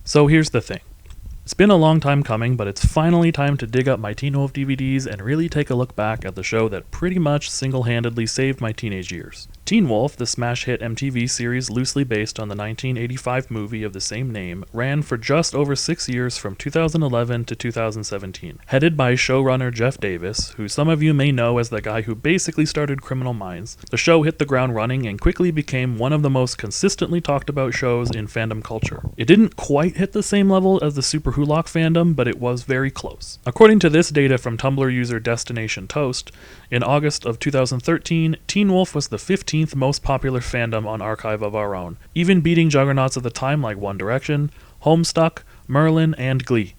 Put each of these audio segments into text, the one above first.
So here's the thing. It's been a long time coming, but it's finally time to dig up my Teen Wolf DVDs and really take a look back at the show that pretty much single-handedly saved my teenage years. Teen Wolf, the smash hit MTV series loosely based on the 1985 movie of the same name, ran for just over 6 years from 2011 to 2017. Headed by showrunner Jeff Davis, who some of you may know as the guy who basically started Criminal Minds, the show hit the ground running and quickly became one of the most consistently talked about shows in fandom culture. It didn't quite hit the same level as the Super Hulock fandom, but it was very close. According to this data from Tumblr user Destination Toast, in August of 2013, Teen Wolf was the 15th most popular fandom on Archive of Our Own, even beating juggernauts of the time like One Direction, Homestuck, Merlin, and Glee.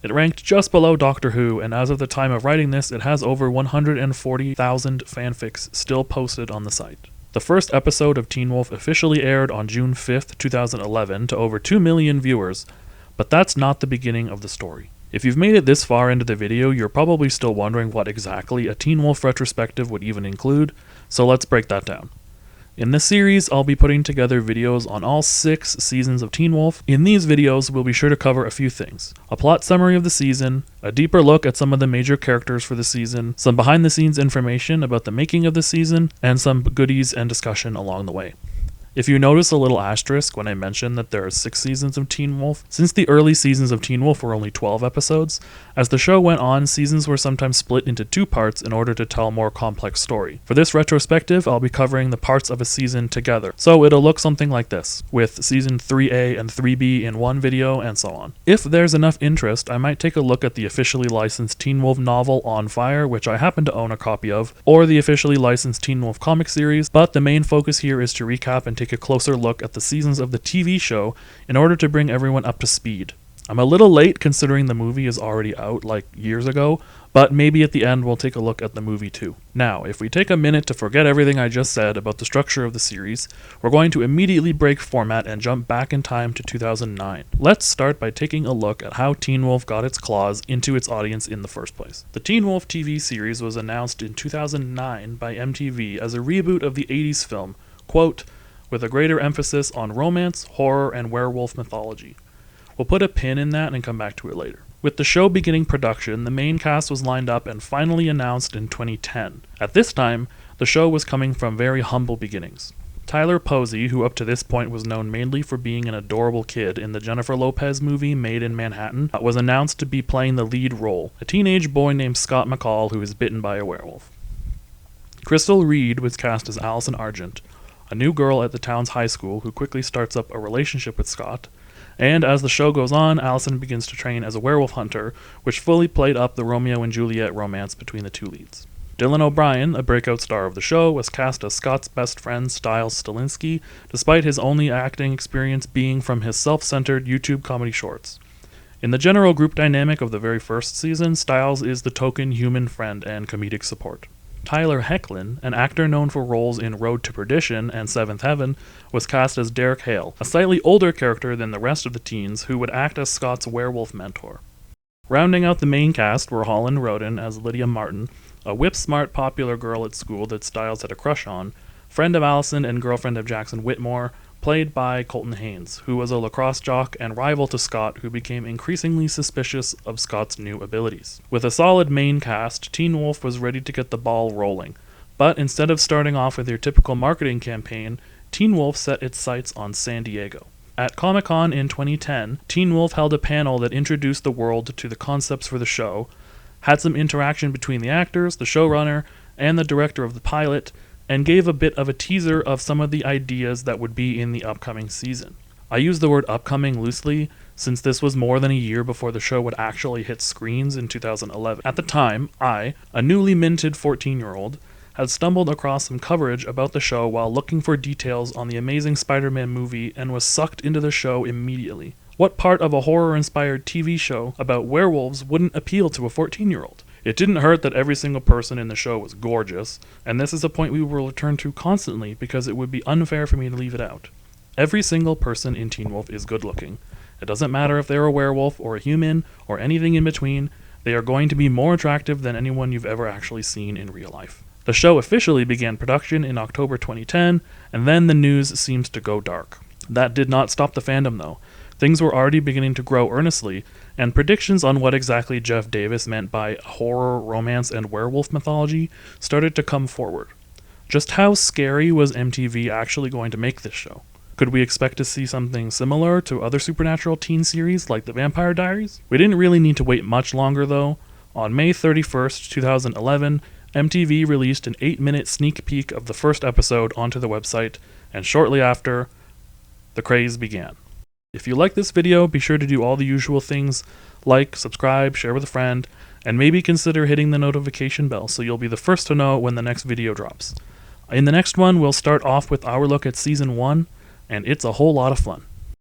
It ranked just below Doctor Who, and as of the time of writing this, it has over 140,000 fanfics still posted on the site. The first episode of Teen Wolf officially aired on June 5th, 2011 to over 2 million viewers, but that's not the beginning of the story. If you've made it this far into the video, you're probably still wondering what exactly a Teen Wolf retrospective would even include, so let's break that down. In this series, I'll be putting together videos on all 6 seasons of Teen Wolf. In these videos, we'll be sure to cover a few things: a plot summary of the season, a deeper look at some of the major characters for the season, some behind-the-scenes information about the making of the season, and some goodies and discussion along the way. If you notice a little asterisk when I mention that there are 6 seasons of Teen Wolf, since the early seasons of Teen Wolf were only 12 episodes, as the show went on, seasons were sometimes split into 2 parts in order to tell a more complex story. For this retrospective, I'll be covering the parts of a season together, so it'll look something like this, with season 3A and 3B in one video and so on. If there's enough interest, I might take a look at the officially licensed Teen Wolf novel On Fire, which I happen to own a copy of, or the officially licensed Teen Wolf comic series, but the main focus here is to recap and take a closer look at the seasons of the TV show in order to bring everyone up to speed. I'm a little late considering the movie is already out like years ago, but maybe at the end we'll take a look at the movie too. Now, if we take a minute to forget everything I just said about the structure of the series, we're going to immediately break format and jump back in time to 2009. Let's start by taking a look at how Teen Wolf got its claws into its audience in the first place. The Teen Wolf TV series was announced in 2009 by MTV as a reboot of the 80s film, quote, with a greater emphasis on romance, horror, and werewolf mythology. We'll put a pin in that and come back to it later. With the show beginning production, the main cast was lined up and finally announced in 2010. At this time, the show was coming from very humble beginnings. Tyler Posey, who up to this point was known mainly for being an adorable kid in the Jennifer Lopez movie Made in Manhattan, was announced to be playing the lead role, a teenage boy named Scott McCall who is bitten by a werewolf. Crystal Reed was cast as Allison Argent, a new girl at the town's high school who quickly starts up a relationship with Scott, and as the show goes on, Allison begins to train as a werewolf hunter, which fully played up the Romeo and Juliet romance between the two leads. Dylan O'Brien, a breakout star of the show, was cast as Scott's best friend Stiles Stilinski, despite his only acting experience being from his self-centered YouTube comedy shorts. In the general group dynamic of the very first season, Stiles is the token human friend and comedic support. Tyler Hoechlin, an actor known for roles in Road to Perdition and Seventh Heaven, was cast as Derek Hale, a slightly older character than the rest of the teens who would act as Scott's werewolf mentor. Rounding out the main cast were Holland Roden as Lydia Martin, a whip-smart popular girl at school that Stiles had a crush on, friend of Allison and girlfriend of Jackson Whitmore, played by Colton Haynes, who was a lacrosse jock and rival to Scott who became increasingly suspicious of Scott's new abilities. With a solid main cast, Teen Wolf was ready to get the ball rolling, but instead of starting off with your typical marketing campaign, Teen Wolf set its sights on San Diego. At Comic-Con in 2010, Teen Wolf held a panel that introduced the world to the concepts for the show, had some interaction between the actors, the showrunner, and the director of the pilot, and gave a bit of a teaser of some of the ideas that would be in the upcoming season. I use the word upcoming loosely, since this was more than a year before the show would actually hit screens in 2011. At the time, I, a newly minted 14-year-old, had stumbled across some coverage about the show while looking for details on the Amazing Spider-Man movie and was sucked into the show immediately. What part of a horror-inspired TV show about werewolves wouldn't appeal to a 14-year-old? It didn't hurt that every single person in the show was gorgeous, and this is a point we will return to constantly because it would be unfair for me to leave it out. Every single person in Teen Wolf is good looking. It doesn't matter if they're a werewolf or a human or anything in between, they are going to be more attractive than anyone you've ever actually seen in real life. The show officially began production in October 2010, and then the news seems to go dark. That did not stop the fandom though. Things were already beginning to grow earnestly, and predictions on what exactly Jeff Davis meant by horror, romance, and werewolf mythology started to come forward. Just how scary was MTV actually going to make this show? Could we expect to see something similar to other supernatural teen series like The Vampire Diaries? We didn't really need to wait much longer though. On May 31st, 2011, MTV released an 8-minute sneak peek of the first episode onto the website, and shortly after, the craze began. If you like this video, be sure to do all the usual things: like, subscribe, share with a friend, and maybe consider hitting the notification bell so you'll be the first to know when the next video drops. In the next one, we'll start off with our look at Season 1, and it's a whole lot of fun.